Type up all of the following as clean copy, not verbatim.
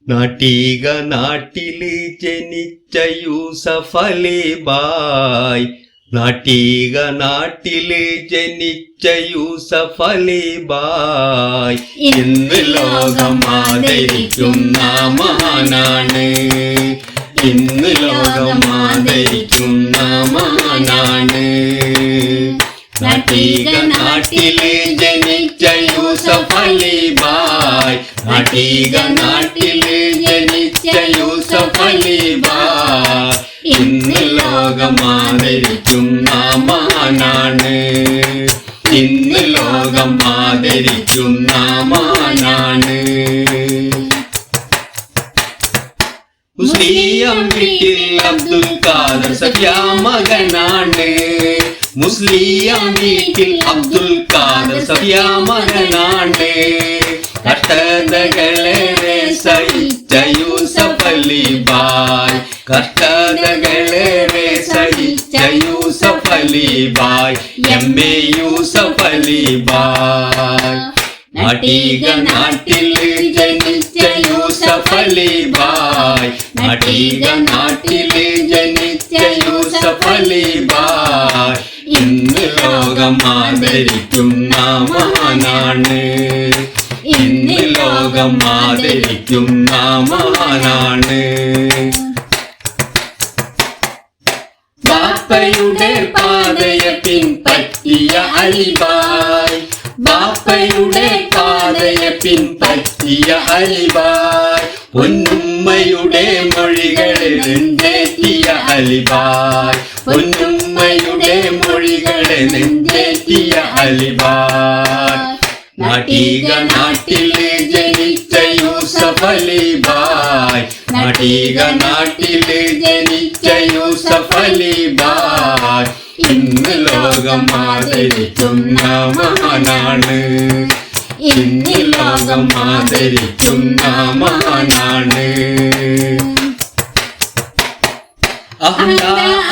നാട്ടിക നാട്ടില് ജനിച്ച യൂസഫ് അലി ബായ്. നാട്ടിക നാട്ടില് ജനിച്ച യൂസഫ് അലി ബായ്. ഇന്ന് ലോകം ആദരിക്കുന്ന മഹാനാണ്. ഇന്ന് ലോകം ആദരിക്കുന്ന മഹാനാണ്. നാട്ടിക നാട്ടില് ജനിച്ച യൂസഫ് അലി ബായ്. നാട്ടിക നാട്ടില് ജനിച്ച യൂസഫ് അലി ബായ്. ഇന്ന് ലോകം ആദരിക്കുന്ന മഹാനാണ്. ഇന്ന് ലോകം ആദരിക്കുന്ന മഹാനാണ്. മുസ്ലിം വീട്ടിൽ അബ്ദുൽ ഖാദർ സഖ്യ മകനാണ്. മുസ്ലിം വീട്ടിൽ അബ്ദുൽ ഖാദർ സഖ്യ മകനാണ്. കഷ്ടതകളേറെ സഹിച്ച യൂസഫ് അലി ബായ്. കഷ്ടതകളേറെ സഹിച്ച യൂസഫ് അലി ബായ്. എം.എ. യൂസഫ് അലി ബായ്. നാട്ടിക നാട്ടില് ജനിച്ച യൂസഫ് അലി ബായ്. നാട്ടിക നാട്ടില് ജനിച്ച യൂസഫ് അലി ബായ്. ഇന്ന് ലോകം ആദരിക്കുന്ന മഹാനാണ്. ഇന്ന് ലോകം ആദരിക്കുന്ന മഹാനാണ്. ബാപ്പയുടെ പാതയെ പിൻപറ്റിയ അലി ബായ്. ബാപ്പയുടെ പാതയെ പിൻപറ്റിയ അലി ബായ്. പൊന്നുമ്മയുടെ മൊഴികളെ നെഞ്ചേറ്റിയ അലി ബായ്. പൊന്നുമ്മയുടെ മൊഴികളെ നെഞ്ചേറ്റിയ അലി ബായ്. നാട്ടിക നാട്ടില് ജനിച്ച യൂസഫ് അലി ബായ്. നാട്ടിക നാട്ടില് ജനിച്ച യൂസഫ് അലി ബായ്. ഇന്ന് ലോകം ആദരിക്കുന്ന മഹാനാണ്. ഇന്ന് ലോകം ആദരിക്കുന്ന മഹാനാണ്.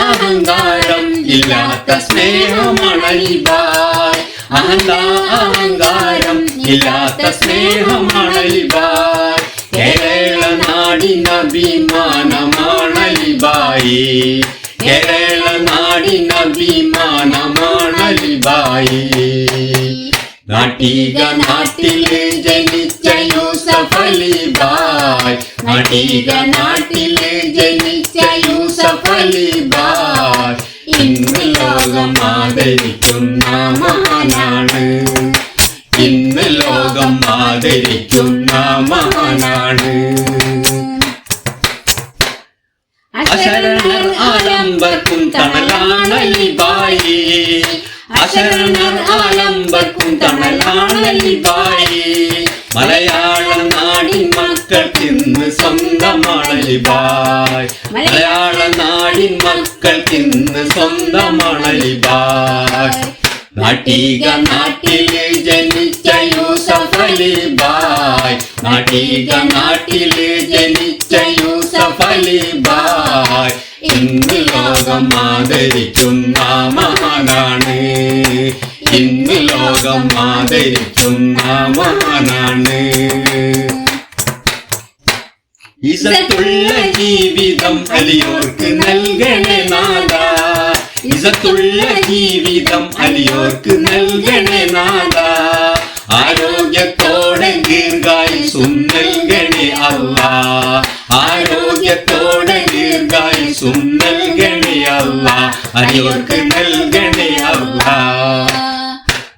അഹങ്കാരം ഇല്ലാത്ത സ്നേഹമാണ് അലി ബായ്. അഹങ്കാരം ഇല്ലാത്ത സ്നേഹമാണ് അലി ബായ്. കേരള നാടിന് അഭിമാനമാണ് അലി ബായ്. കേരള നാടിന് അഭിമാനമാണ് അലി ബായ്. നാട്ടിക നാട്ടില് ജനിച്ച യൂസഫ് അലി ബായ്. നാട്ടിക നാട്ടില് ജനിച്ച യൂസഫ് അലി ബായ്. ഇന്ന് ലോകം ആദരിക്കുന്ന മഹാനാണ്. ഇന്ന് ലോകം ആദരിക്കുന്ന മഹാനാണ്. അശരണർ ആലംബർക്കും തണലാണ് അലി ബായ്. അശരണർ ആലംബർക്കും തണലാണ് അലി ബായ്. മലയാള നാടിൻ മക്കൾക്കിന്ന് സ്വന്തമാണ് അലി ബായ്. മലയാള നാടിൻ മക്കൾക്കിന്ന് സ്വന്തമാണ് അലി ബായ്. നാട്ടിക നാട്ടില് ജനിച്ച യൂസഫ് അലി ബായ്. നാട്ടിക നാട്ടില് ജനിച്ച യൂസഫ് അലി ബായ്. ഇന്ന് ലോകം ആദരിക്കുന്ന മഹാനാണ്. ഇന്ന് ലോകം ആദരിക്കുന്ന മഹാനാണ്. ഇസത്തുള്ള ജീവിതം അലിയോർക്ക് നൽകണേ നാഥ. ഇസത്തുള്ള ജീവിതം അലിയോർക്ക് നൽകണേ നാഥ. ആരോഗ്യത്തോടെ ദീർഘായുസ്സും നൽകണേ അല്ലാ. ആരോഗ്യത്തോടെ ദീർഘായുസ്സും നൽകണേ അല്ലാ. അലിയോർക്ക് നൽകണേ അല്ലാ.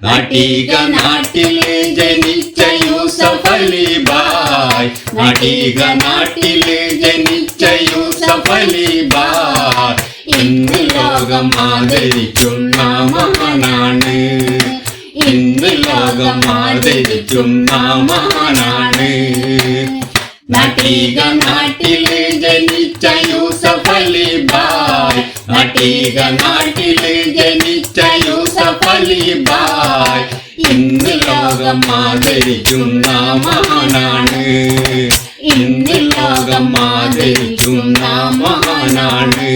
നാട്ടിക നാട്ടില് ജനിച്ച യൂസഫ് അലി ബായ്. നാട്ടിക നാട്ടില് ജനിച്ച യൂസഫ് അലി ബായ്. ഇന്ന് ലോകം ആദരിക്കുന്ന മഹാനാണ്. ഇന്ന് ലോകം ആദരിക്കുന്ന മഹാനാണ്. നാട്ടിക നാട്ടില് ജനിച്ച യൂസഫ് അലി ബായ്. നാട്ടിക നാട്ടില് ജനിച്ച യൂസഫ് അലി ബായ്. ഇന്ന് ലോകം ആദരിക്കുന്ന മഹാനാണ്. ഇന്ന് ലോകം ആദരിക്കുന്ന മഹാനാണ്.